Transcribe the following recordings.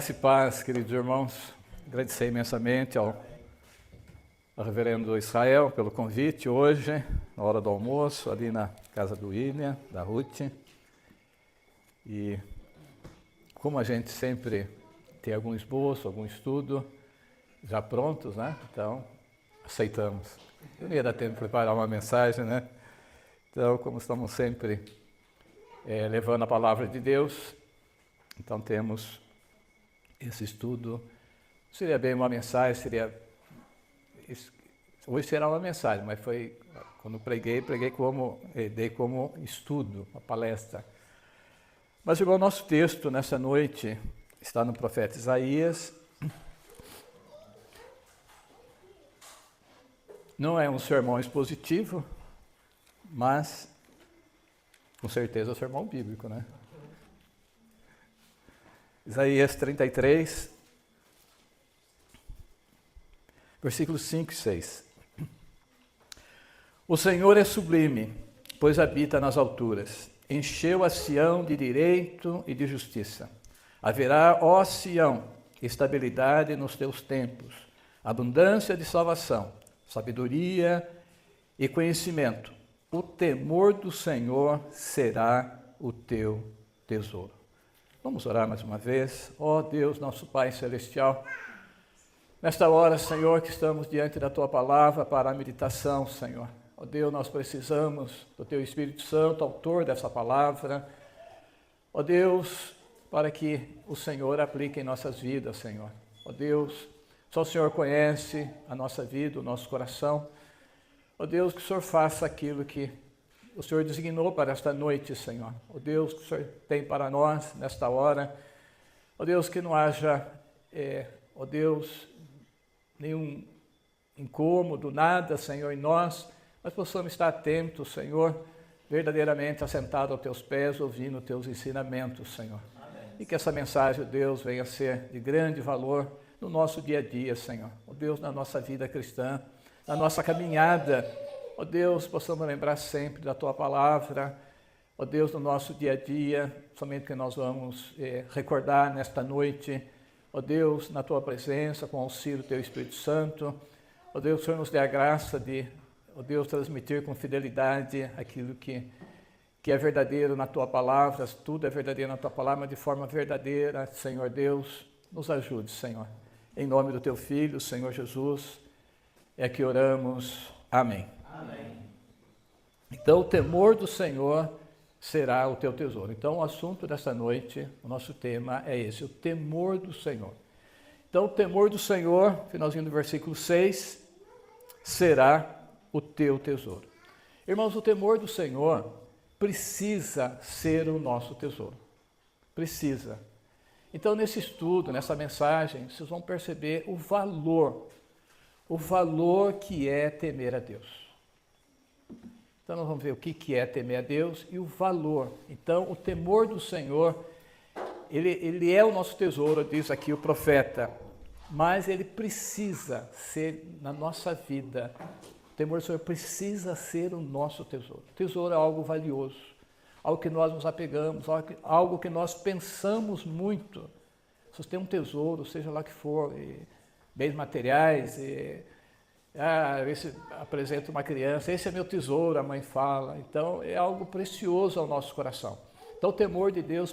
Graça e paz, queridos irmãos. Agradecer imensamente ao reverendo Israel pelo convite hoje, na hora do almoço, ali na casa do William, da Ruth. E como a gente sempre tem algum esboço, algum estudo já prontos, né? Então, aceitamos. Eu não ia dar tempo de preparar uma mensagem, né? Então, como estamos sempre levando a palavra de Deus, então temos esse estudo. Seria bem uma mensagem, hoje será uma mensagem, mas foi, quando preguei dei como estudo, uma palestra. Mas, irmão, nosso texto nessa noite está no profeta Isaías. Não é um sermão expositivo, mas com certeza é um sermão bíblico, né? Isaías 33, versículos 5 e 6. O Senhor é sublime, pois habita nas alturas. Encheu a Sião de direito e de justiça. Haverá, ó Sião, estabilidade nos teus templos, abundância de salvação, sabedoria e conhecimento. O temor do Senhor será o teu tesouro. Vamos orar mais uma vez. Ó Deus, nosso Pai Celestial, nesta hora, Senhor, que estamos diante da Tua Palavra para a meditação, Senhor. Ó Deus, nós precisamos do Teu Espírito Santo, autor dessa palavra. Ó Deus, para que o Senhor aplique em nossas vidas, Senhor. Ó Deus, só o Senhor conhece a nossa vida, o nosso coração. Ó Deus, que o Senhor faça aquilo que o Senhor designou para esta noite, Senhor. Ó Deus, que o Senhor tem para nós nesta hora. Ó Deus, que não haja, ó Deus, nenhum incômodo, nada, Senhor, em nós, mas possamos estar atentos, Senhor, verdadeiramente assentados aos Teus pés, ouvindo os Teus ensinamentos, Senhor. Amém. E que essa mensagem, Deus, venha a ser de grande valor no nosso dia a dia, Senhor. Ó Deus, na nossa vida cristã, na nossa caminhada. Ó Deus, possamos lembrar sempre da Tua Palavra. Ó Deus, no nosso dia a dia, somente que nós vamos recordar nesta noite. Ó Deus, na Tua presença, com o auxílio do Teu Espírito Santo. Ó Deus, o Senhor nos dê a graça de, ó Deus, transmitir com fidelidade aquilo que é verdadeiro na Tua Palavra. Tudo é verdadeiro na Tua Palavra, mas de forma verdadeira. Senhor Deus, nos ajude, Senhor. Em nome do Teu Filho, Senhor Jesus, é que oramos. Amém. Amém. Então, o temor do Senhor será o teu tesouro. Então, o assunto dessa noite, o nosso tema é esse, o temor do Senhor. Então, o temor do Senhor, finalzinho do versículo 6, será o teu tesouro. Irmãos, o temor do Senhor precisa ser o nosso tesouro. Precisa. Então, nesse estudo, nessa mensagem, vocês vão perceber o valor que é temer a Deus. Então, nós vamos ver o que é temer a Deus e o valor. Então, o temor do Senhor, ele é o nosso tesouro, diz aqui o profeta, mas ele precisa ser na nossa vida. O temor do Senhor precisa ser o nosso tesouro. O tesouro é algo valioso, algo que nós nos apegamos, algo que nós pensamos muito. Se você tem um tesouro, seja lá que for, bens materiais, esse apresenta uma criança, esse é meu tesouro, a mãe fala. Então, é algo precioso ao nosso coração. Então, o temor de Deus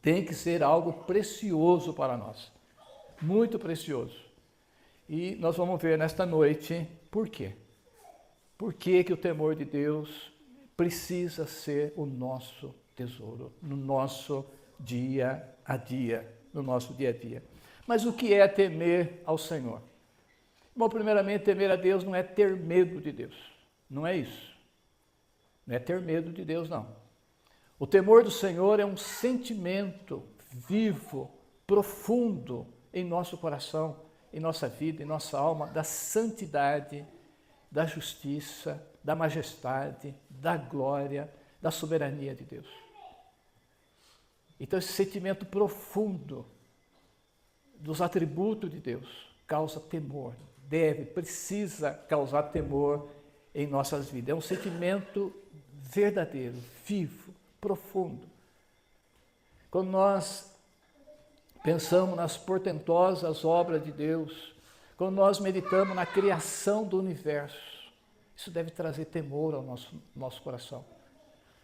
tem que ser algo precioso para nós. Muito precioso. E nós vamos ver nesta noite por quê. Por que o temor de Deus precisa ser o nosso tesouro, no nosso dia a dia, no nosso dia a dia. Mas o que é temer ao Senhor? Bom, primeiramente, temer a Deus não é ter medo de Deus. Não é isso. Não é ter medo de Deus, não. O temor do Senhor é um sentimento vivo, profundo em nosso coração, em nossa vida, em nossa alma, da santidade, da justiça, da majestade, da glória, da soberania de Deus. Então, esse sentimento profundo dos atributos de Deus causa temor. Precisa causar temor em nossas vidas. É um sentimento verdadeiro, vivo, profundo. Quando nós pensamos nas portentosas obras de Deus, quando nós meditamos na criação do universo, isso deve trazer temor ao nosso coração.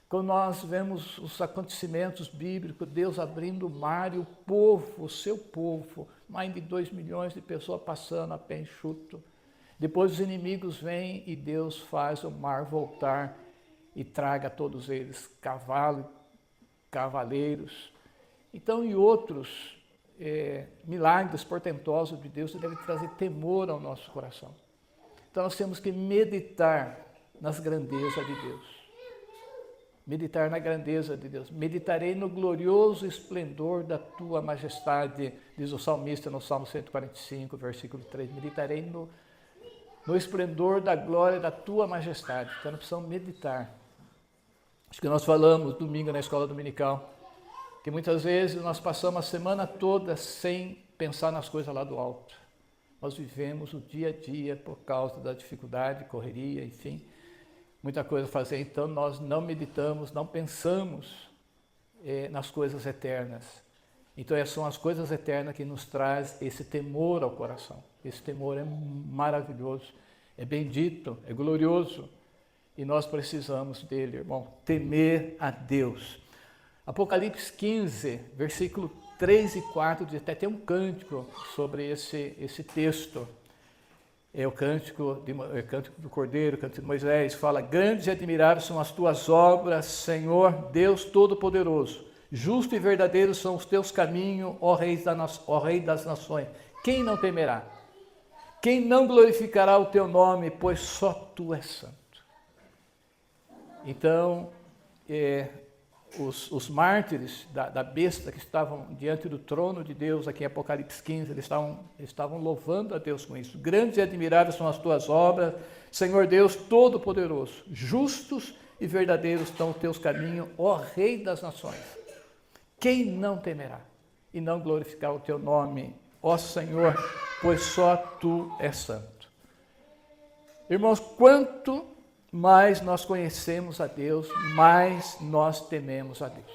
Quando nós vemos os acontecimentos bíblicos, Deus abrindo o mar e o povo, o seu povo, mais de 2 milhões de pessoas passando a pé enxuto. Depois os inimigos vêm e Deus faz o mar voltar e traga todos eles, cavaleiros. Então, e outros milagres portentosos de Deus devem trazer temor ao nosso coração. Então nós temos que meditar nas grandezas de Deus. Meditar na grandeza de Deus. Meditarei no glorioso esplendor da tua majestade, diz o salmista no Salmo 145, versículo 3. Meditarei no esplendor da glória da tua majestade. Então nós precisamos meditar. Acho que nós falamos domingo na escola dominical, que muitas vezes nós passamos a semana toda sem pensar nas coisas lá do alto. Nós vivemos o dia a dia por causa da dificuldade, correria, enfim, muita coisa a fazer. Então nós não meditamos, não pensamos nas coisas eternas. Então são as coisas eternas que nos traz esse temor ao coração. Esse temor é maravilhoso, é bendito, é glorioso. E nós precisamos dele, irmão, temer a Deus. Apocalipse 15, versículo 3 e 4, até tem um cântico sobre esse texto. É o cântico do Cordeiro, o cântico de Moisés, fala: grandes e admiráveis são as tuas obras, Senhor Deus Todo-Poderoso. Justo e verdadeiro são os teus caminhos, ó Rei das nações. Quem não temerá? Quem não glorificará o teu nome, pois só tu és santo. Então, os mártires da besta que estavam diante do trono de Deus, aqui em Apocalipse 15, eles estavam louvando a Deus com isso. Grandes e admiráveis são as tuas obras, Senhor Deus Todo-Poderoso. Justos e verdadeiros estão os teus caminhos, ó Rei das nações. Quem não temerá e não glorificar o teu nome, ó Senhor, pois só tu és santo. Irmãos, quanto mais nós conhecemos a Deus, mais nós tememos a Deus.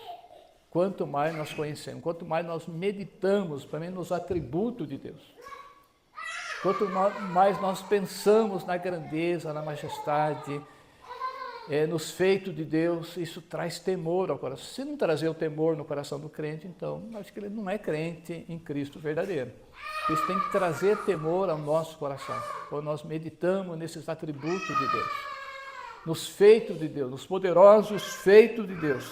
Quanto mais nós conhecemos, quanto mais nós meditamos, para mim, nos atributos de Deus. Quanto mais nós pensamos na grandeza, na majestade, nos feitos de Deus, isso traz temor ao coração. Se não trazer o temor no coração do crente, então, acho que ele não é crente em Cristo verdadeiro. Isso tem que trazer temor ao nosso coração, quando nós meditamos nesses atributos de Deus, nos feitos de Deus, nos poderosos feitos de Deus.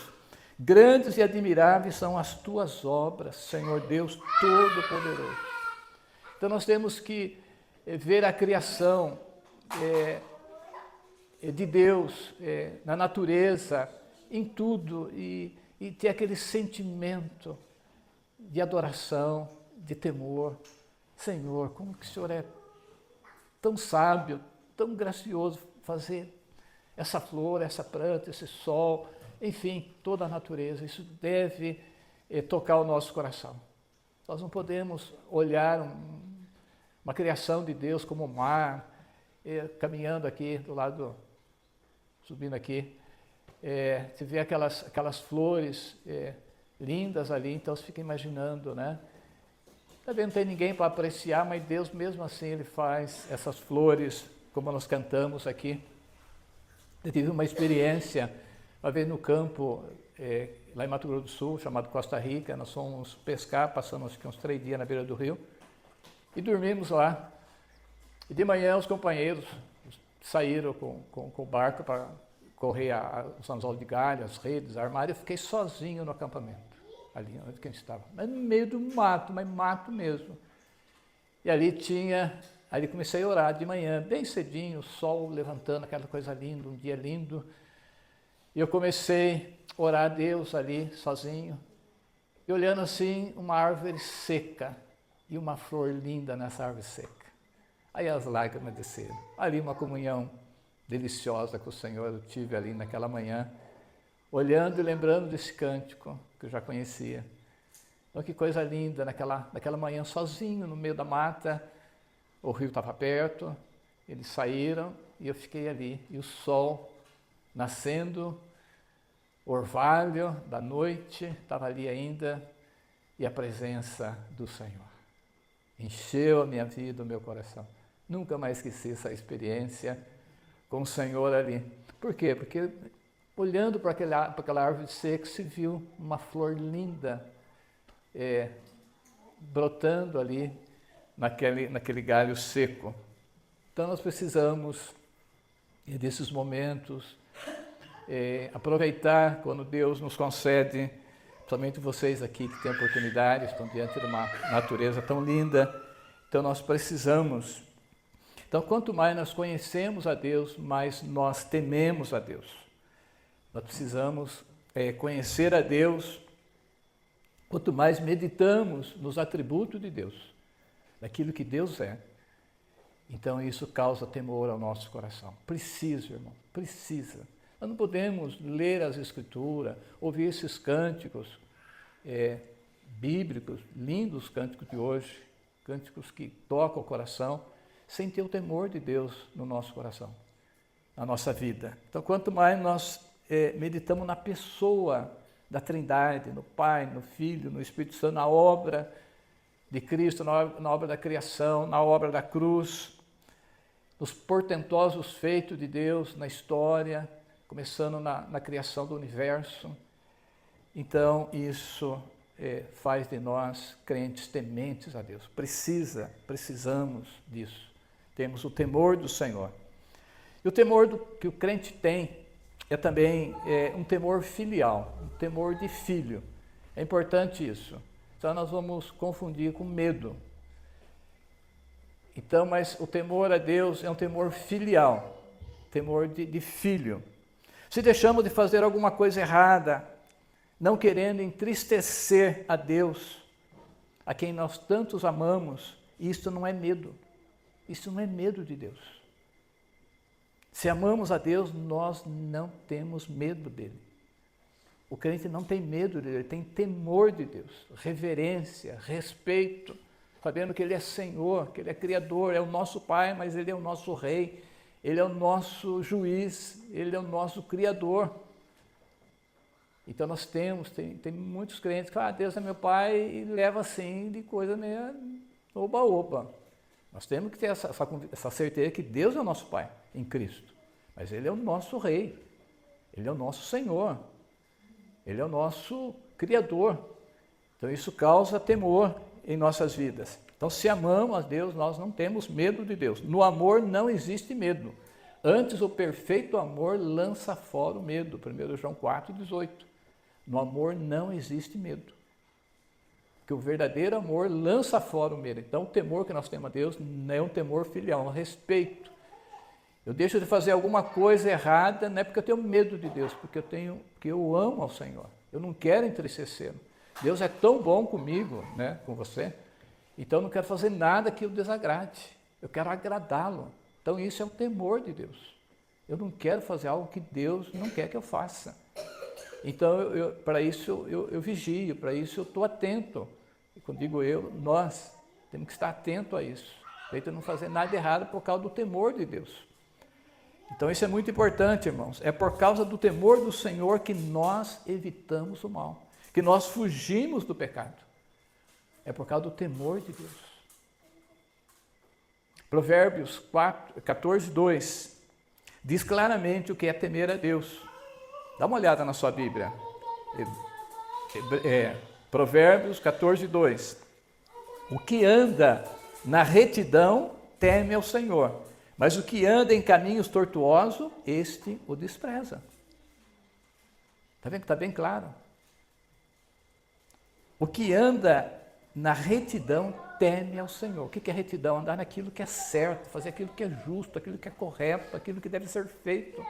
Grandes e admiráveis são as tuas obras, Senhor Deus Todo-Poderoso. Então nós temos que ver a criação de Deus na natureza, em tudo, e ter aquele sentimento de adoração, de temor. Senhor, como que o Senhor é tão sábio, tão gracioso fazer essa flor, essa planta, esse sol, enfim, toda a natureza. Isso deve tocar o nosso coração. Nós não podemos olhar uma criação de Deus como o mar, caminhando aqui do lado, subindo aqui, você vê aquelas flores lindas ali, então você fica imaginando, né? Também não tem ninguém para apreciar, mas Deus mesmo assim Ele faz essas flores, como nós cantamos aqui. Eu tive uma experiência, uma vez no campo, lá em Mato Grosso do Sul, chamado Costa Rica. Nós fomos pescar, passamos uns 3 dias na beira do rio e dormimos lá. E de manhã os companheiros saíram com o barco para correr os anzóis de galho, as redes, armário. Eu fiquei sozinho no acampamento, ali onde a gente estava, mas no meio do mato, mas mato mesmo. E ali comecei a orar de manhã, bem cedinho, o sol levantando, aquela coisa linda, um dia lindo. E eu comecei a orar a Deus ali, sozinho, e olhando assim, uma árvore seca e uma flor linda nessa árvore seca. Aí as lágrimas desceram. Ali uma comunhão deliciosa com o Senhor eu tive ali naquela manhã, olhando e lembrando desse cântico que eu já conhecia. Então que coisa linda, naquela manhã sozinho no meio da mata. O rio estava perto, eles saíram e eu fiquei ali. E o sol nascendo, orvalho da noite, estava ali ainda. e a presença do Senhor. Encheu a minha vida, o meu coração. Nunca mais esqueci essa experiência com o Senhor ali. Por quê? Porque olhando para aquela árvore seca, se viu uma flor linda brotando ali naquele galho seco. Então nós precisamos desses momentos, aproveitar quando Deus nos concede, somente vocês aqui que têm oportunidade, estão diante de uma natureza tão linda, então nós precisamos. Então quanto mais nós conhecemos a Deus, mais nós tememos a Deus. Nós precisamos conhecer a Deus, quanto mais meditamos nos atributos de Deus, daquilo que Deus é. Então isso causa temor ao nosso coração. Precisa, irmão, precisa. Nós não podemos ler as Escrituras, ouvir esses cânticos bíblicos, lindos cânticos de hoje, cânticos que tocam o coração, sem ter o temor de Deus no nosso coração, na nossa vida. Então quanto mais nós meditamos na pessoa da Trindade, no Pai, no Filho, no Espírito Santo, na obra de Cristo, na obra da criação, na obra da cruz, nos portentosos feitos de Deus na história, começando na criação do universo. Então, isso faz de nós crentes tementes a Deus. Precisamos disso. Temos o temor do Senhor. E o temor que o crente tem é também um temor filial, um temor de filho. É importante isso. Então, nós vamos confundir com medo. Então, mas o temor a Deus é um temor filial, temor de filho. Se deixamos de fazer alguma coisa errada, não querendo entristecer a Deus, a quem nós tantos amamos, isto não é medo. Isso não é medo de Deus. Se amamos a Deus, nós não temos medo dele. O crente não tem medo dele, ele tem temor de Deus, reverência, respeito, sabendo que ele é Senhor, que ele é Criador, é o nosso Pai, mas ele é o nosso Rei, ele é o nosso Juiz, ele é o nosso Criador. Então nós tem muitos crentes que Deus é meu Pai e leva assim de coisa meio oba-oba. Nós temos que ter essa certeza que Deus é o nosso Pai em Cristo, mas ele é o nosso Rei, ele é o nosso Senhor, ele é o nosso Criador. Então isso causa temor em nossas vidas. Então, se amamos a Deus, nós não temos medo de Deus. No amor não existe medo. Antes, o perfeito amor lança fora o medo. 1 João 4,18. No amor não existe medo. Porque o verdadeiro amor lança fora o medo. Então, o temor que nós temos a Deus não é um temor filial, é um respeito. Eu deixo de fazer alguma coisa errada, não é porque eu tenho medo de Deus, porque eu amo ao Senhor. Eu não quero entristecê-lo. Deus é tão bom comigo, né, com você, então eu não quero fazer nada que o desagrade. Eu quero agradá-lo. Então isso é o temor de Deus. Eu não quero fazer algo que Deus não quer que eu faça. Então, para isso eu vigio, para isso eu estou atento. E quando digo nós temos que estar atento a isso. Para não fazer nada errado por causa do temor de Deus. Então isso é muito importante, irmãos. É por causa do temor do Senhor que nós evitamos o mal, que nós fugimos do pecado. É por causa do temor de Deus. Provérbios 14:2 diz claramente o que é temer a Deus. Dá uma olhada na sua Bíblia. Provérbios 14:2. O que anda na retidão teme ao Senhor, mas o que anda em caminhos tortuosos, este o despreza. Está vendo que está bem claro? O que anda na retidão teme ao Senhor. O que é retidão? Andar naquilo que é certo, fazer aquilo que é justo, aquilo que é correto, aquilo que deve ser feito.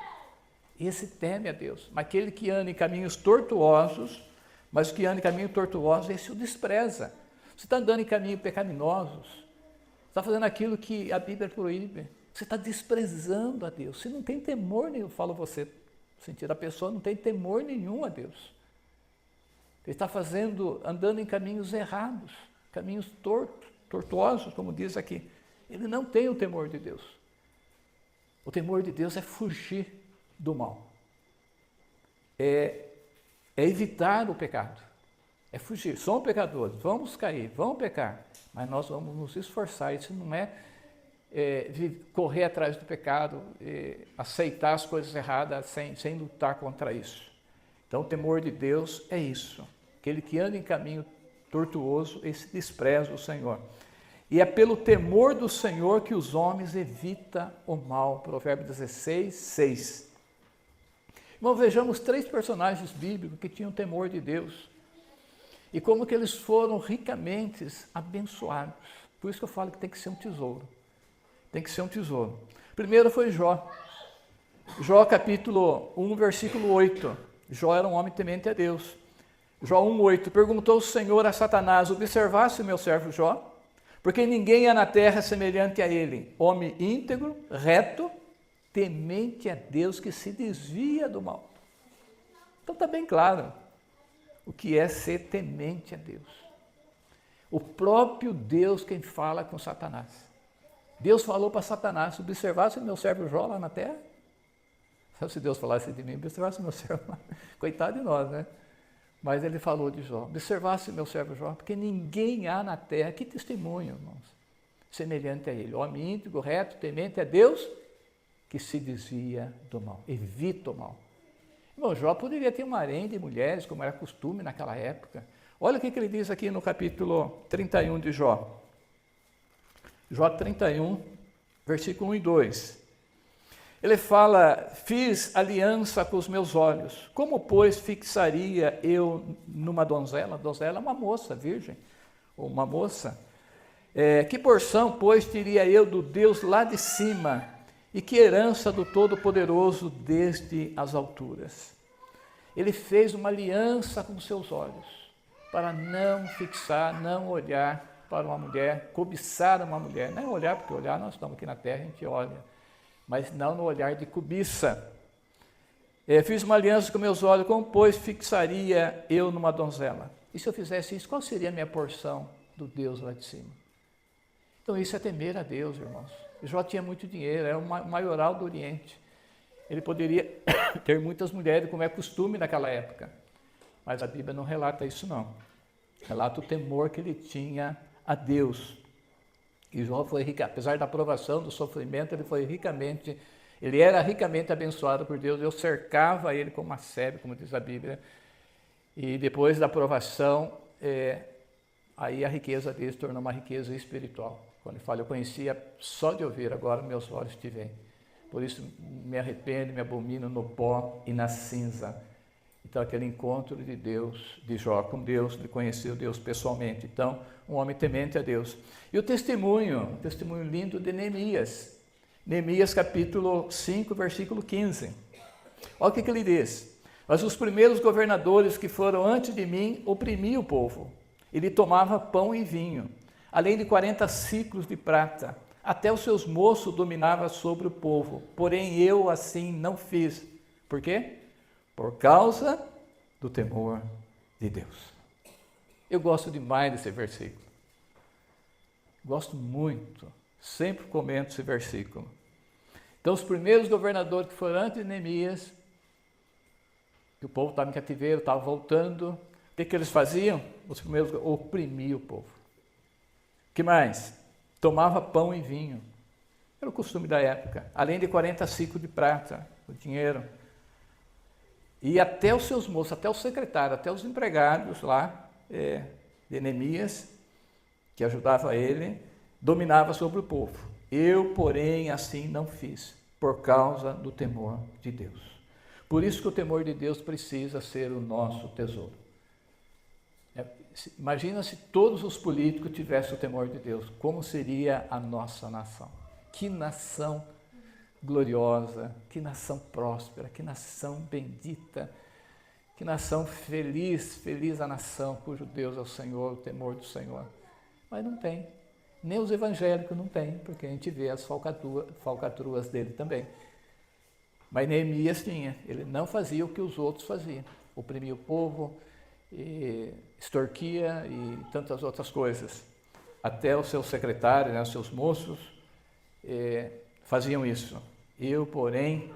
Esse teme a Deus. Mas aquele que anda em caminhos tortuosos, mas o que anda em caminhos tortuosos, esse o despreza. Você está andando em caminhos pecaminosos, você está fazendo aquilo que a Bíblia proíbe, você está desprezando a Deus. Você não tem temor nenhum, falo você, no sentido da pessoa não tem temor nenhum a Deus. Ele está andando em caminhos errados, caminhos tortuosos, como diz aqui. Ele não tem o temor de Deus. O temor de Deus é fugir do mal. É evitar o pecado. É fugir. Somos pecadores, vamos cair, vamos pecar, mas nós vamos nos esforçar. Isso não é, correr atrás do pecado, aceitar as coisas erradas sem lutar contra isso. Então, o temor de Deus é isso. Aquele que anda em caminho tortuoso, esse despreza o Senhor. E é pelo temor do Senhor que os homens evitam o mal. Provérbios 16, 6. Então, vejamos 3 personagens bíblicos que tinham temor de Deus. E como que eles foram ricamente abençoados. Por isso que eu falo que tem que ser um tesouro. Tem que ser um tesouro. Primeiro foi Jó. Jó capítulo 1, versículo 8. Jó era um homem temente a Deus. Jó 1,8. Perguntou o Senhor a Satanás: observasse o meu servo Jó? Porque ninguém há na terra semelhante a ele, homem íntegro, reto, temente a Deus, que se desvia do mal. Então está bem claro o que é ser temente a Deus. O próprio Deus quem fala com Satanás. Deus falou para Satanás: observasse o meu servo Jó lá na terra? Se Deus falasse de mim, observasse o meu servo lá. Coitado de nós, né? Mas ele falou de Jó: observasse o meu servo Jó, porque ninguém há na terra, que testemunho, irmãos, semelhante a ele, homem íntegro, reto, temente a Deus, que se desvia do mal, evita o mal. Irmão, Jó poderia ter um harém de mulheres, como era costume naquela época. Olha o que ele diz aqui no capítulo 31 de Jó. Jó 31, versículo 1 e 2. Ele fala: fiz aliança com os meus olhos, como, pois, fixaria eu numa donzela? Donzela é uma moça virgem, ou uma moça. Que porção, pois, teria eu do Deus lá de cima, e que herança do Todo-Poderoso desde as alturas? Ele fez uma aliança com seus olhos, para não fixar, não olhar para uma mulher, cobiçar uma mulher. Não é olhar, porque olhar, nós estamos aqui na terra, a gente olha, mas não no olhar de cobiça. Fiz uma aliança com meus olhos, como, pois, fixaria eu numa donzela? E se eu fizesse isso, qual seria a minha porção do Deus lá de cima? Então isso é temer a Deus, irmãos. Jó tinha muito dinheiro, era o maioral do Oriente. Ele poderia ter muitas mulheres, como é costume naquela época. Mas a Bíblia não relata isso, não. Relata o temor que ele tinha a Deus. E Jó foi rico, apesar da provação, do sofrimento, ele era ricamente abençoado por Deus. Deus cercava ele como uma sebe, como diz a Bíblia. E depois da provação, aí a riqueza dele se tornou uma riqueza espiritual. Quando ele fala: eu conhecia só de ouvir, agora meus olhos te veem. Por isso me arrependo, me abomino no pó e na cinza. Então, aquele encontro de Deus, de Jó com Deus, de conhecer Deus pessoalmente. Então, um homem temente a Deus. E o testemunho lindo de Neemias. Neemias capítulo 5, versículo 15. Olha o que ele diz: mas os primeiros governadores que foram antes de mim oprimiam o povo. Ele tomava pão e vinho, além de 40 ciclos de prata. Até os seus moços dominavam sobre o povo. Porém, eu assim não fiz. Por quê? Por causa do temor de Deus. Eu gosto demais desse versículo. Gosto muito. Sempre comento esse versículo. Então, os primeiros governadores que foram antes de Neemias, que o povo estava em cativeiro, estava voltando, o que eles faziam? Os primeiros oprimiam o povo. O que mais? Tomava pão e vinho. Era o costume da época. Além de 40 ciclos de prata, o dinheiro. E até os seus moços, até o secretário, até os empregados lá de Neemias, que ajudava ele, dominava sobre o povo. Eu, porém, assim não fiz, por causa do temor de Deus. Por isso que o temor de Deus precisa ser o nosso tesouro. Imagina se todos os políticos tivessem o temor de Deus, como seria a nossa nação? Que nação gloriosa, que nação próspera, que nação bendita, que nação feliz, feliz a nação cujo Deus é o Senhor, o temor do Senhor. Mas não tem, nem os evangélicos não tem, porque a gente vê as falcatruas dele também. Mas Neemias tinha, ele não fazia o que os outros faziam, oprimia o povo, extorquia e tantas outras coisas. Até os seus secretários, os seus moços, faziam isso. Eu, porém,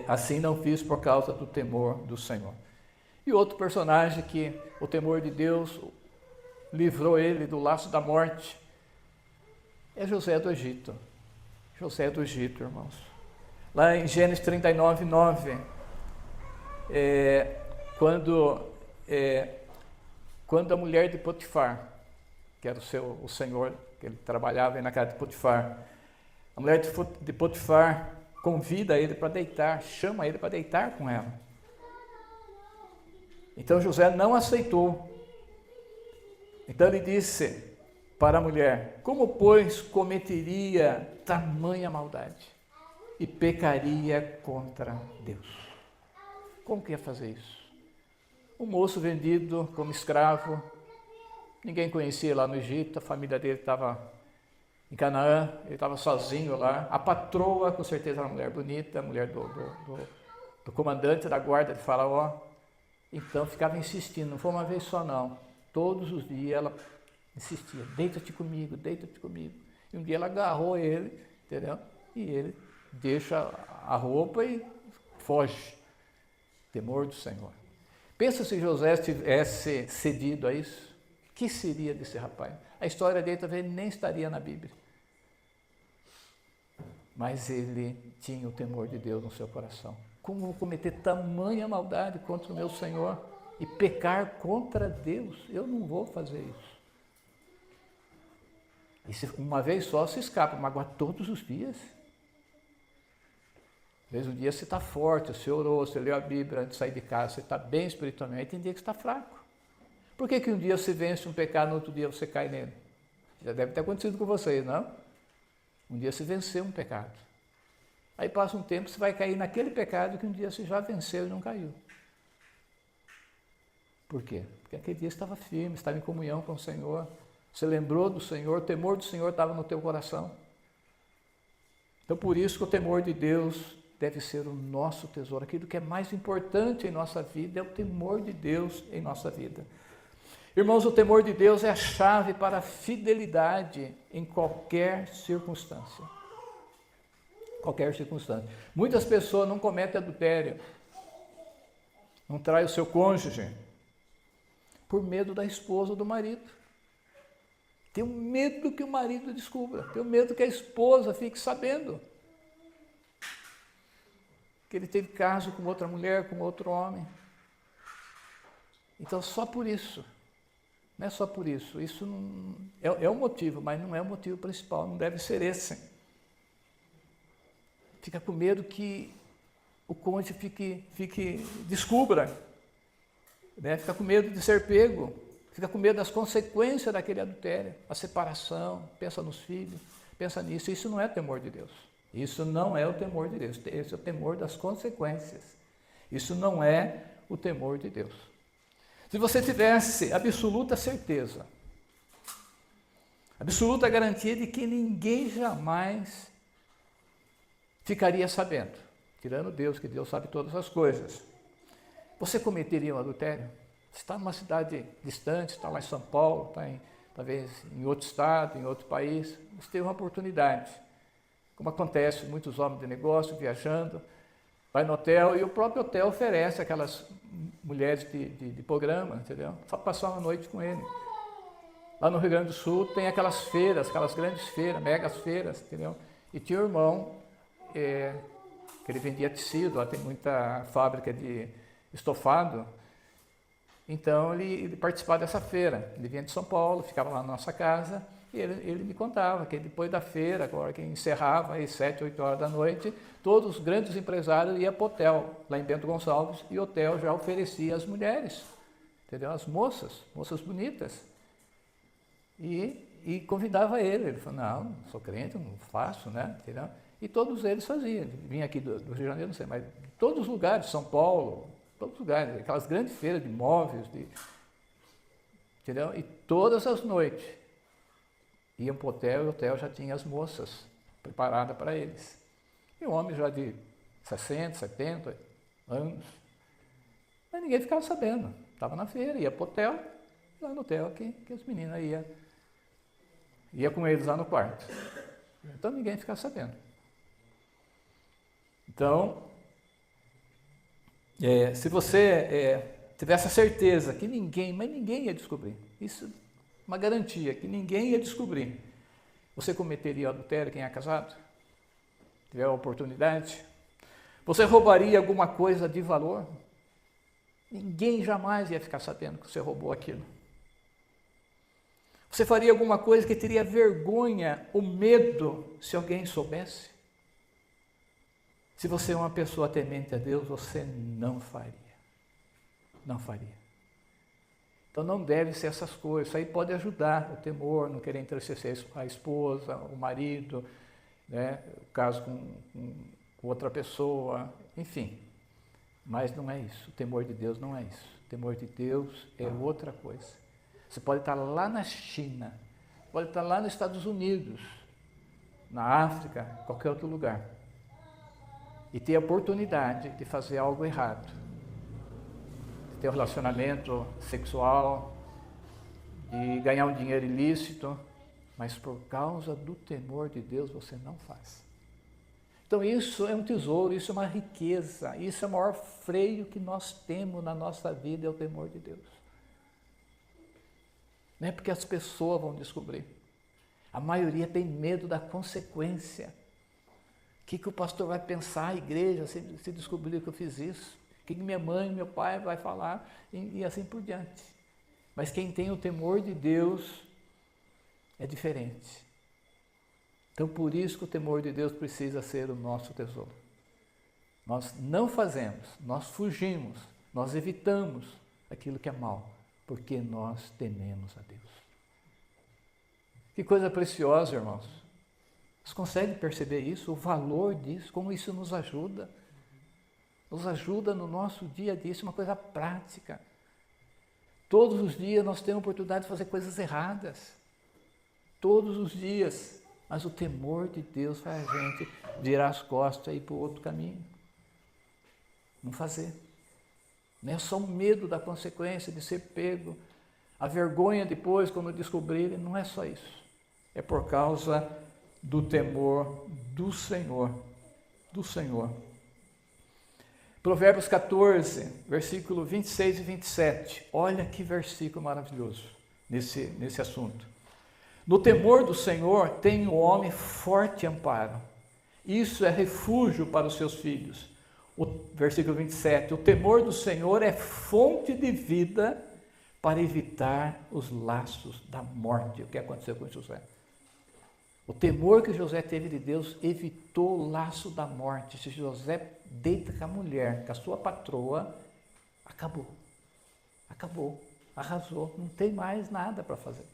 assim não fiz por causa do temor do Senhor. E outro personagem que o temor de Deus livrou ele do laço da morte é José do Egito. José do Egito, irmãos. Lá em Gênesis 39, 9, quando a mulher de Potifar, que era o senhor, que ele trabalhava aí na casa de Potifar, a mulher de Potifar convida ele para deitar, chama ele para deitar com ela. Então José não aceitou. Então ele disse para a mulher: como, pois, cometeria tamanha maldade e pecaria contra Deus? Como que ia fazer isso? Um moço vendido como escravo, ninguém conhecia lá no Egito, a família dele estava em Canaã, ele estava sozinho lá. A patroa, com certeza, era uma mulher bonita, a mulher do comandante da guarda de Faraó. Então ficava insistindo, não foi uma vez só não. Todos os dias ela insistia: deita-te comigo, deita-te comigo. E um dia ela agarrou ele, entendeu? E ele deixa a roupa e foge. Temor do Senhor. Pensa se José tivesse cedido a isso. O que seria desse rapaz? A história dele talvez nem estaria na Bíblia. Mas ele tinha o temor de Deus no seu coração. Como vou cometer tamanha maldade contra o meu Senhor e pecar contra Deus? Eu não vou fazer isso. E se uma vez só se escapa, mas agora todos os dias. Às vezes um dia você está forte, você orou, você leu a Bíblia antes de sair de casa, você está bem espiritualmente, tem dia que você está fraco. Por que um dia você vence um pecado, no outro dia você cai nele? Já deve ter acontecido com vocês, não? Um dia você venceu um pecado. Aí passa um tempo, você vai cair naquele pecado que um dia você já venceu e não caiu. Por quê? Porque aquele dia você estava firme, estava em comunhão com o Senhor, você lembrou do Senhor, o temor do Senhor estava no teu coração. Então por isso que o temor de Deus deve ser o nosso tesouro. Aquilo que é mais importante em nossa vida é o temor de Deus em nossa vida. Irmãos, o temor de Deus é a chave para a fidelidade em qualquer circunstância. Qualquer circunstância. Muitas pessoas não cometem adultério, não traem o seu cônjuge, por medo da esposa ou do marido. Tem medo que o marido descubra, tem medo que a esposa fique sabendo que ele teve caso com outra mulher, com outro homem. Então, só por isso, não é só por isso, isso não, é um motivo, mas não é o motivo principal, não deve ser esse. Fica com medo que o cônjuge descubra, né? Fica com medo de ser pego, fica com medo das consequências daquele adultério, a separação, pensa nos filhos, pensa nisso. Isso não é temor de Deus. Isso não é o temor de Deus. Esse é o temor das consequências. Isso não é o temor de Deus. Se você tivesse absoluta certeza, absoluta garantia de que ninguém jamais ficaria sabendo, tirando Deus, que Deus sabe todas as coisas, você cometeria um adultério? Você está numa cidade distante, está lá em São Paulo, está talvez em outro estado, em outro país, você tem uma oportunidade. Como acontece, muitos homens de negócio viajando, vai no hotel e o próprio hotel oferece aquelas mulheres de programa, entendeu? Só passar uma noite com ele. Lá no Rio Grande do Sul tem aquelas feiras, aquelas grandes feiras, megas feiras, entendeu? E tinha um irmão que ele vendia tecido, lá tem muita fábrica de estofado. Então ele participava dessa feira, ele vinha de São Paulo, ficava lá na nossa casa, e ele me contava que depois da feira, agora que encerrava às 7, 8 horas da noite, todos os grandes empresários iam para o hotel, lá em Bento Gonçalves, e o hotel já oferecia as mulheres, entendeu? As moças bonitas, e convidava ele falou: não sou crente, não faço, né? Entendeu? E todos eles faziam, ele vinha aqui do Rio de Janeiro, não sei, mas de todos os lugares, São Paulo, todos os lugares, aquelas grandes feiras de móveis, entendeu? E todas as noites iam para o hotel e o hotel já tinha as moças preparadas para eles. E um homem já de 60, 70 anos, mas ninguém ficava sabendo. Estava na feira, ia para o hotel, lá no hotel que as meninas ia com eles lá no quarto. Então ninguém ficava sabendo. Então, se você tivesse a certeza que mas ninguém ia descobrir. Isso é uma garantia, que ninguém ia descobrir. Você cometeria adultério, quem é casado? Tiver a oportunidade? Você roubaria alguma coisa de valor? Ninguém jamais ia ficar sabendo que você roubou aquilo. Você faria alguma coisa que teria vergonha, o medo, se alguém soubesse? Se você é uma pessoa temente a Deus, você não faria. Não faria. Então não deve ser essas coisas. Isso aí pode ajudar o temor, não querer entristecer a esposa, o marido, né? O caso com outra pessoa, enfim. Mas não é isso. O temor de Deus não é isso. O temor de Deus é outra coisa. Você pode estar lá na China, pode estar lá nos Estados Unidos, na África, qualquer outro lugar, e ter a oportunidade de fazer algo errado, de ter um relacionamento sexual, de ganhar um dinheiro ilícito, mas por causa do temor de Deus você não faz. Então isso é um tesouro, isso é uma riqueza, isso é o maior freio que nós temos na nossa vida, é o temor de Deus. Não é porque as pessoas vão descobrir. A maioria tem medo da consequência. O que o pastor vai pensar, a igreja, se descobrir que eu fiz isso? O que minha mãe, meu pai vai falar? E assim por diante. Mas quem tem o temor de Deus é diferente. Então, por isso que o temor de Deus precisa ser o nosso tesouro. Nós não fazemos, nós fugimos, nós evitamos aquilo que é mal, porque nós tememos a Deus. Que coisa preciosa, irmãos. Vocês conseguem perceber isso, o valor disso, como isso nos ajuda? Nos ajuda no nosso dia a dia, isso é uma coisa prática. Todos os dias nós temos a oportunidade de fazer coisas erradas. Todos os dias. Mas o temor de Deus faz a gente virar as costas e ir para o outro caminho. Não fazer. Não é só o medo da consequência de ser pego, a vergonha depois quando descobrirem, não é só isso. É por causa do temor do Senhor. Do Senhor. Provérbios 14, versículo 26 e 27. Olha que versículo maravilhoso nesse assunto. No temor do Senhor tem o homem forte amparo. Isso é refúgio para os seus filhos. O versículo 27. O temor do Senhor é fonte de vida para evitar os laços da morte. O que aconteceu com José? O temor que José teve de Deus evitou o laço da morte. Se José deita com a mulher, com a sua patroa, acabou. Acabou. Arrasou. Não tem mais nada para fazer.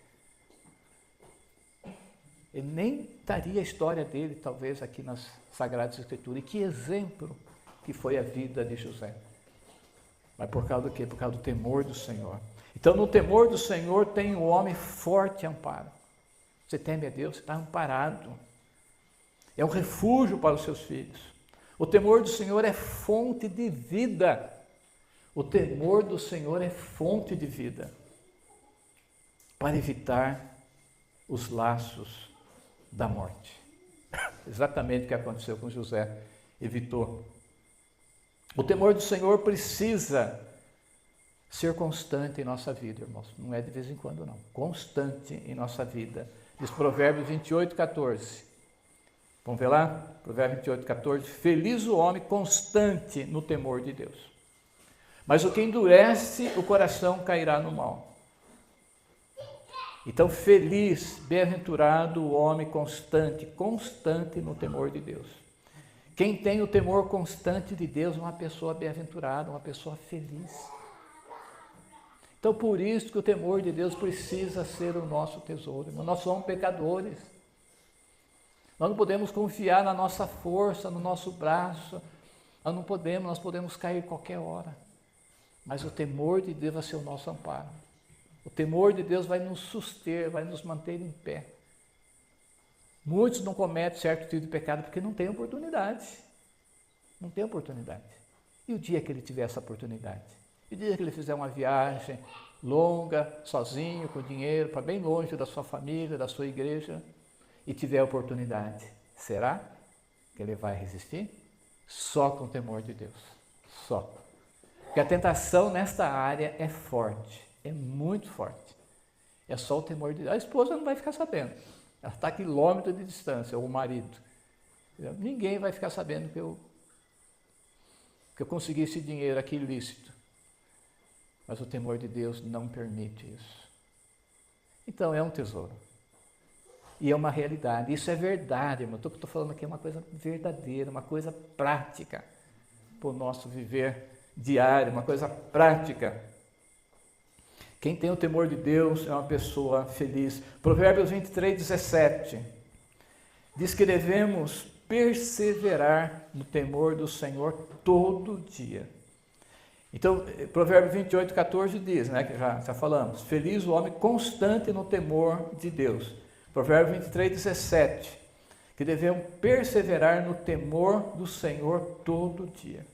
Ele nem estaria a história dele, talvez, aqui nas Sagradas Escrituras. E que exemplo que foi a vida de José. Mas por causa do quê? Por causa do temor do Senhor. Então, no temor do Senhor tem um homem forte amparo. Você teme a Deus, você está amparado. É um refúgio para os seus filhos. O temor do Senhor é fonte de vida. O temor do Senhor é fonte de vida. Para evitar os laços da morte. Exatamente o que aconteceu com José, evitou. O temor do Senhor precisa ser constante em nossa vida, irmãos. Não é de vez em quando, não. Constante em nossa vida. Diz Provérbios 28, 14. Vamos ver lá? Provérbios 28, 14. Feliz o homem constante no temor de Deus. Mas o que endurece o coração cairá no mal. Então, feliz, bem-aventurado o homem constante no temor de Deus. Quem tem o temor constante de Deus é uma pessoa bem-aventurada, uma pessoa feliz. Então, por isso que o temor de Deus precisa ser o nosso tesouro. Nós somos pecadores. Nós não podemos confiar na nossa força, no nosso braço. Nós podemos cair qualquer hora. Mas o temor de Deus vai ser o nosso amparo. O temor de Deus vai nos suster, vai nos manter em pé. Muitos não cometem certo tipo de pecado porque não têm oportunidade. Não tem oportunidade. E o dia que ele tiver essa oportunidade? E o dia que ele fizer uma viagem longa, sozinho, com dinheiro, para bem longe da sua família, da sua igreja, e tiver a oportunidade, será que ele vai resistir? Só com o temor de Deus. Só. Porque a tentação nesta área é forte, é muito forte. É só o temor de Deus. A esposa não vai ficar sabendo. Ela está a quilômetros de distância, ou o marido. Ninguém vai ficar sabendo que eu consegui esse dinheiro aqui ilícito. Mas o temor de Deus não permite isso. Então é um tesouro. E é uma realidade. Isso é verdade, irmão. O que eu estou falando aqui é uma coisa verdadeira, uma coisa prática para o nosso viver diário, uma coisa prática. Quem tem o temor de Deus é uma pessoa feliz. Provérbios 23, 17 diz que devemos perseverar no temor do Senhor todo dia. Então, Provérbios 28, 14 diz, né, que já falamos, feliz o homem constante no temor de Deus. Provérbios 23, 17, que devemos perseverar no temor do Senhor todo dia.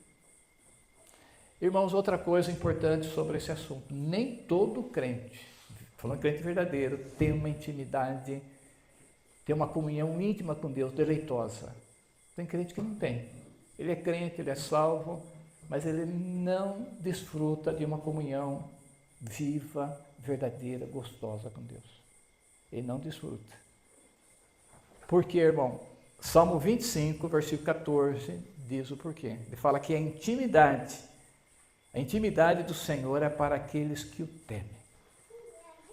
Irmãos, outra coisa importante sobre esse assunto, nem todo crente, falando crente verdadeiro, tem uma intimidade, tem uma comunhão íntima com Deus, deleitosa. Tem crente que não tem. Ele é crente, ele é salvo, mas ele não desfruta de uma comunhão viva, verdadeira, gostosa com Deus. Ele não desfruta. Por quê, irmão? Salmo 25, versículo 14, diz o porquê. Ele fala que a intimidade do Senhor é para aqueles que o temem.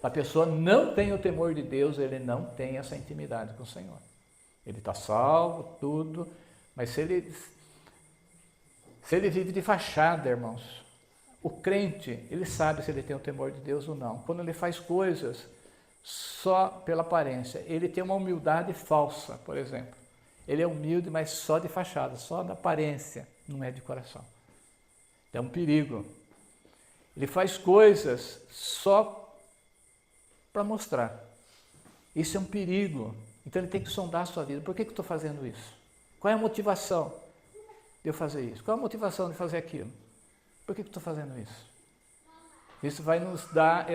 A pessoa não tem o temor de Deus, ele não tem essa intimidade com o Senhor. Ele está salvo, tudo, mas se ele vive de fachada, irmãos, o crente, ele sabe se ele tem o temor de Deus ou não. Quando ele faz coisas só pela aparência, ele tem uma humildade falsa, por exemplo. Ele é humilde, mas só de fachada, só da aparência, não é de coração. É um perigo. Ele faz coisas só para mostrar. Isso é um perigo. Então ele tem que sondar a sua vida. Por que eu estou fazendo isso? Qual é a motivação de eu fazer isso? Qual é a motivação de fazer aquilo? Por que eu estou fazendo isso? Isso vai nos dar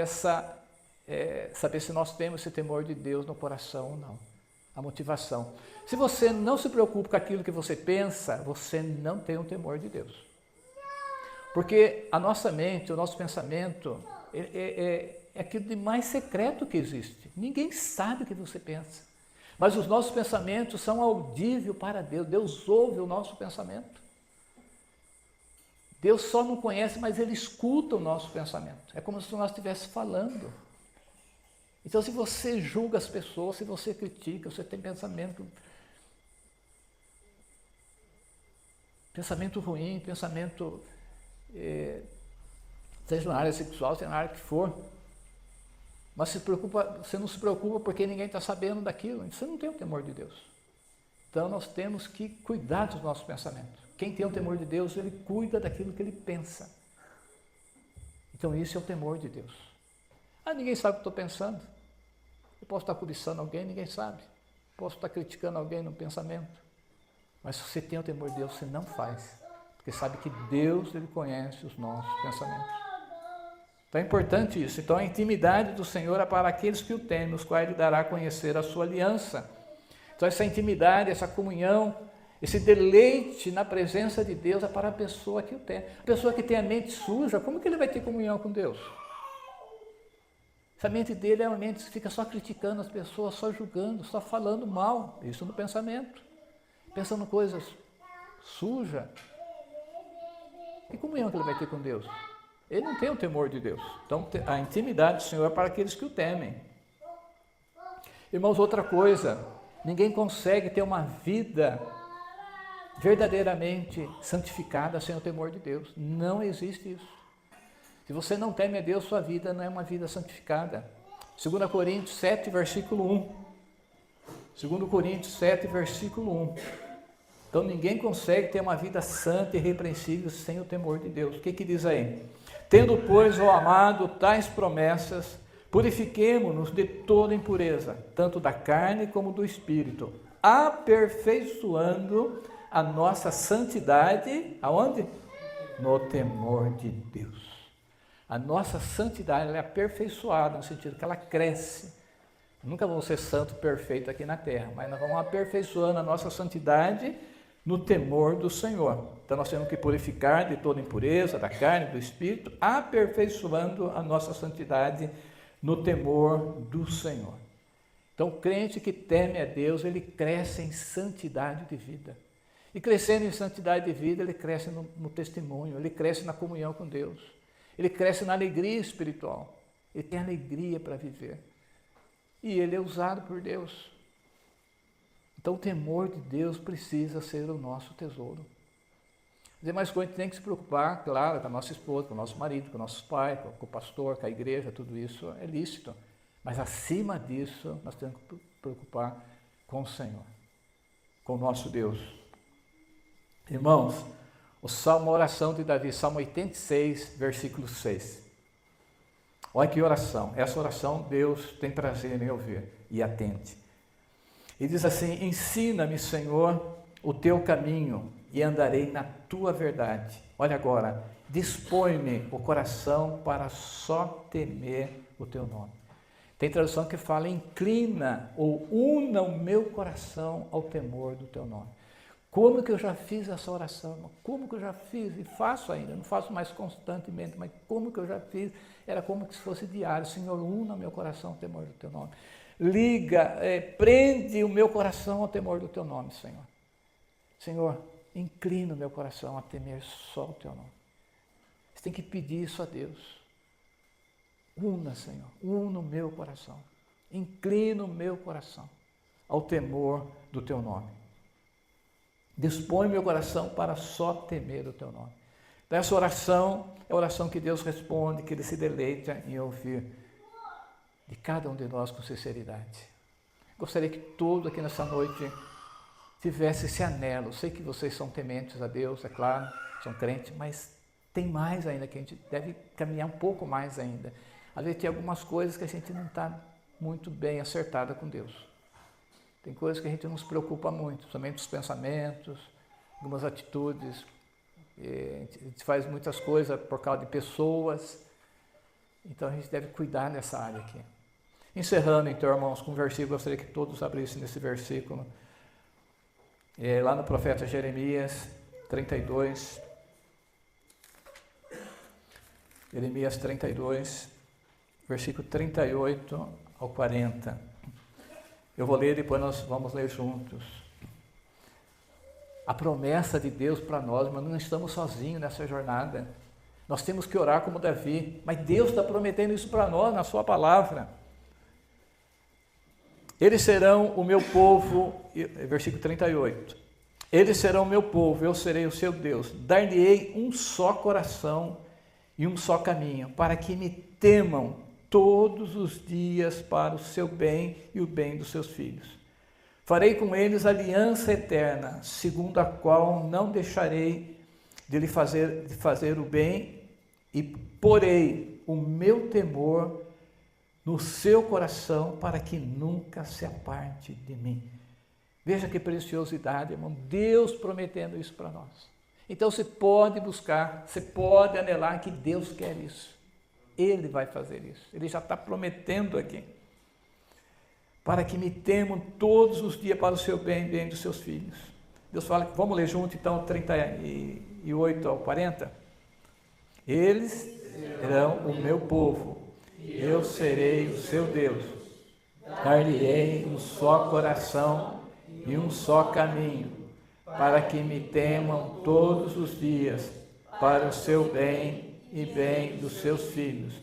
saber se nós temos esse temor de Deus no coração ou não. A motivação. Se você não se preocupa com aquilo que você pensa, você não tem o temor de Deus. Porque a nossa mente, o nosso pensamento é aquilo de mais secreto que existe. Ninguém sabe o que você pensa. Mas os nossos pensamentos são audíveis para Deus. Deus ouve o nosso pensamento. Deus só não conhece, mas Ele escuta o nosso pensamento. É como se nós estivéssemos falando. Então, se você julga as pessoas, se você critica, você tem pensamento ruim, pensamento, seja na área sexual, seja na área que for, mas você não se preocupa porque ninguém está sabendo daquilo, você não tem o temor de Deus. Então nós temos que cuidar dos nossos pensamentos. Quem tem o temor de Deus, ele cuida daquilo que ele pensa. Então isso é o temor de Deus. Ninguém sabe o que eu estou pensando. Eu posso estar cobiçando alguém, ninguém sabe. Posso estar criticando alguém no pensamento. Mas se você tem o temor de Deus, você não faz. Porque sabe que Deus, Ele conhece os nossos pensamentos. Então é importante isso. Então a intimidade do Senhor é para aqueles que o temem, os quais Ele dará a conhecer a sua aliança. Então essa intimidade, essa comunhão, esse deleite na presença de Deus é para a pessoa que o tem. A pessoa que tem a mente suja, como que ele vai ter comunhão com Deus? Essa mente dele é uma mente que fica só criticando as pessoas, só julgando, só falando mal. Isso no pensamento. Pensando coisas sujas. Que comunhão que ele vai ter com Deus? Ele não tem o temor de Deus. Então a intimidade do Senhor é para aqueles que o temem. Irmãos, outra coisa, ninguém consegue ter uma vida verdadeiramente santificada sem o temor de Deus. Não existe isso. Se você não teme a Deus, sua vida não é uma vida santificada. 2 Coríntios 7, versículo 1. 2 Coríntios 7, versículo 1. Então ninguém consegue ter uma vida santa e irrepreensível sem o temor de Deus. O que diz aí? Tendo, pois, ó amado, tais promessas, purifiquemo-nos de toda impureza, tanto da carne como do espírito, aperfeiçoando a nossa santidade, aonde? No temor de Deus. A nossa santidade ela é aperfeiçoada, no sentido que ela cresce. Nunca vamos ser santo perfeito aqui na terra, mas nós vamos aperfeiçoando a nossa santidade no temor do Senhor. Então nós temos que purificar de toda impureza, da carne, do espírito, aperfeiçoando a nossa santidade no temor do Senhor. Então o crente que teme a Deus, ele cresce em santidade de vida. E crescendo em santidade de vida, ele cresce no testemunho, ele cresce na comunhão com Deus, ele cresce na alegria espiritual, ele tem alegria para viver. E ele é usado por Deus. Então o temor de Deus precisa ser o nosso tesouro. As demais coisas a gente tem que se preocupar, claro, com a nossa esposa, com o nosso marido, com o nosso pai, com o pastor, com a igreja, tudo isso é lícito. Mas acima disso, nós temos que preocupar com o Senhor, com o nosso Deus. Irmãos, a oração de Davi, Salmo 86, versículo 6. Olha que oração. Essa oração Deus tem prazer em ouvir e atente. E diz assim: ensina-me, Senhor, o teu caminho e andarei na tua verdade. Olha agora, dispõe-me o coração para só temer o teu nome. Tem tradução que fala: inclina ou una o meu coração ao temor do teu nome. Como que eu já fiz essa oração, irmão? Como que eu já fiz e faço ainda, não faço mais constantemente, mas como que eu já fiz, era como se fosse diário. Senhor, una o meu coração ao temor do teu nome. Liga, prende o meu coração ao temor do teu nome, Senhor. Senhor, inclina o meu coração a temer só o teu nome. Você tem que pedir isso a Deus. Una, Senhor, una o meu coração. Inclina o meu coração ao temor do teu nome. Dispõe meu coração para só temer o teu nome. Então, essa oração é a oração que Deus responde, que Ele se deleita em ouvir de cada um de nós com sinceridade. Gostaria que todos aqui nessa noite tivesse esse anelo. Sei que vocês são tementes a Deus, é claro, são crentes, mas tem mais ainda, que a gente deve caminhar um pouco mais ainda. Às vezes tem algumas coisas que a gente não está muito bem acertada com Deus. Tem coisas que a gente não se preocupa muito, somente os pensamentos, algumas atitudes. A gente faz muitas coisas por causa de pessoas. Então a gente deve cuidar nessa área aqui. Encerrando então, irmãos, com um versículo, gostaria que todos abrissem nesse versículo. Lá no profeta Jeremias 32. Jeremias 32, versículo 38 ao 40. Eu vou ler e depois nós vamos ler juntos. A promessa de Deus para nós, mas não estamos sozinhos nessa jornada. Nós temos que orar como Davi, mas Deus está prometendo isso para nós na sua palavra. Eles serão o meu povo, versículo 38. Eles serão o meu povo, eu serei o seu Deus. Dar-lhe-ei um só coração e um só caminho, para que me temam todos os dias para o seu bem e o bem dos seus filhos. Farei com eles aliança eterna, segundo a qual não deixarei de fazer o bem, e porei o meu temor no seu coração para que nunca se aparte de mim. Veja que preciosidade, irmão, Deus prometendo isso para nós. Então você pode buscar, você pode anelar que Deus quer isso. Ele vai fazer isso. Ele já está prometendo aqui. Para que me temam todos os dias para o seu bem e bem dos seus filhos. Deus fala, vamos ler junto então, 38 ao 40. Eles serão o meu povo, eu serei o seu Deus. Dar-lhe-ei um só coração e um só caminho, para que me temam todos os dias para o seu bem e bem dos seus filhos.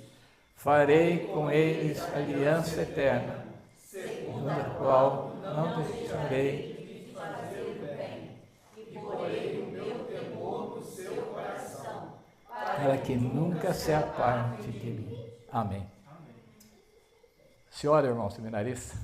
Farei com eles aliança eterna, segundo a qual não deixarei de fazer o bem, e porei o meu temor no seu coração, para que nunca se aparte de mim. Amém. Senhora, irmão seminarista.